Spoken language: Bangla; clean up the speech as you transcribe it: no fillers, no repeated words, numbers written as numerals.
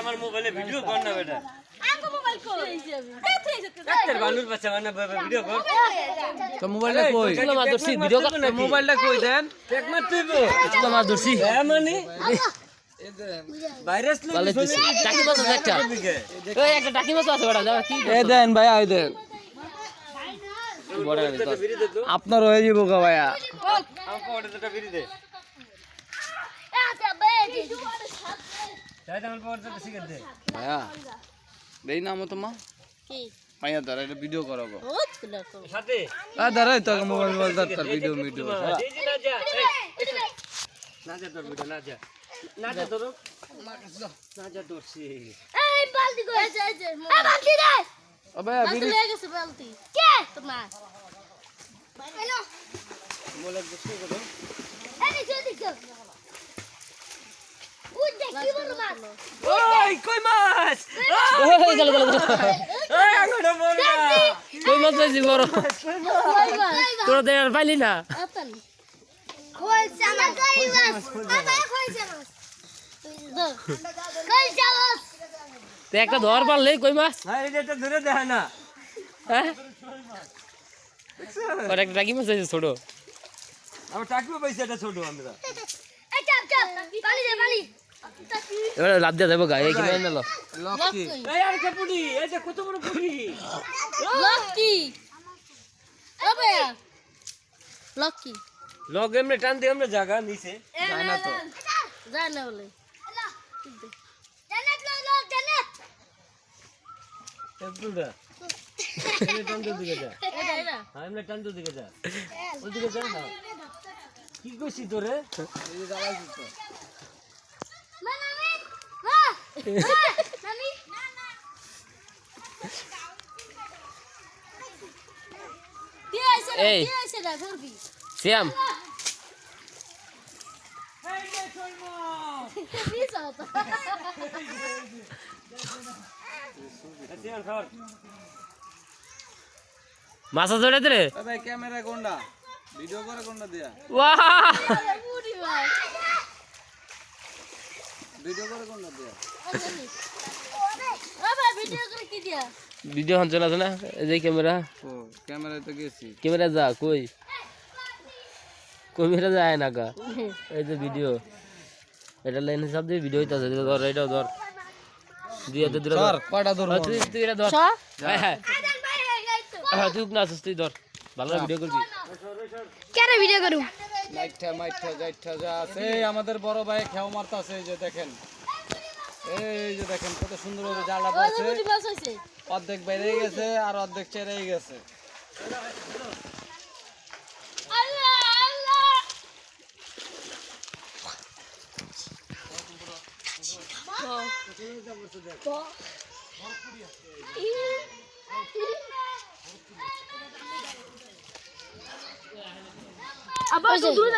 আমার মোবাইলে ভিডিও কর না বেটা আঙ্গো মোবাইল কই ডাক্তার বানুর বাচ্চা বানা ভিডিও কর তো মোবাইলটা কই তুই মাছ ধরছি ভিডিও কর মোবাইলটা কই দেন টেক মার তুইব তুই মাছ ধরছি হ্যাঁ মানে ভাইরাস ভালো দিছি টাকি মাছ আছে একটা ওই একটা টাকি মাছ আছে বড় দাও কি এ দেন ভাই আই দেন বড় বিড়ি দে তো আপনার হয়ে যাবো গা ভাইয়া আমাকে অর্ডারটা বিড়ি দে তাই আমার অর্ডারটা সিগারেট দে ভাইয়া দেই না মত মা কি ভাইয়া ধর এটা ভিডিও করো গো বহুত গুলো তো সাথে ধরে তো মোবাইল ধর তার ভিডিও এই যে না যা না যা তোর ভিডিও না যা না যা তোর না যা দর্শি এই বালতি কই আছে এই যে বালতি রে আবে বালতি লয়ে গেছে বালতি কে তোমার হ্যালো বলে দর্শি কর এই জলদি কর উই দেখি বড় মাছ ওই কই মাছ ওই গেল এই আঙ্গুটা বড় কই মাছ আছে বড় কই মাছ তোরা দেখ পাইলি না আতন কই চালা কই মাছ আমার কই চালা কই চালা তে একটা ধর পারলে কই মাছ হ্যাঁ এটা ধরে দেখ না হ্যাঁ আর একটা টাকি মাছ আছে ছোট আমরা টাকবো পয়সা এটা ছোট আমরা এই চাপ চাপ পানি দে পানি এবার লাভ দিয়া যাবো গায়ে কিনে আনলো লক্ষ্মী এই আর কে পুডি এই যে কত বড় পুডি লকি আবে লকি লগ এমনে টান দিয়ে আমরা জায়গা নিচে যায় না তো যায় না বলে জান্নাত লোক জান্নাত একটুটা এমনে টান দিয়ে দিকে যা এটা এটা হ্যাঁ এমনে টান দিয়ে দিকে যা ওদিকে যা না কি কইছি তোরে এই জ্বালাইছি তো মানামি হ্যাঁ নানি না না কি আইছে রে এই। কি আইছে রে ধরবি শ্যাম কি চাওতা আচ্ছা খাওয়ার মাছ ধরে রে ভাই ক্যামেরা কোনটা ভিডিও করে কোনটা দিয়া ওয়াহ পুরি ভাই ভিডিও করে কোনটা দিয়া আবে ভিডিও করে কি দিয়া ভিডিও হন চলা না এই যে ক্যামেরা ও ক্যামেরায় তো গেছি ক্যামেরা যা কই ক্যামেরা যায় না কা এই যে ভিডিও এটা লাইন সব দিয়ে ভিডিও হইতাছে ধর এটাও ধর দিয়ে দে ধর স্যার কয়টা ধরবো তুই তুই এটা ধর হ্যাঁ হ্যাঁ ভাই গাইতো তুই না আসিস তুই ধর ভালো ভিডিও করবি কেন ভিডিও করু মাইঠা যাইঠা যা আছে এই আমাদের বড় ভাই খেও মারতাছে এই যে দেখেন এই যে দেখেন কত সুন্দর ভাবে জালটা ওই যে পড়ছে বুঝি বাস হইছে অর্ধেক বাইরে গেছে আর অর্ধেক চেরেই গেছে আল্লাহ আল্লাহ আবার তো দূরে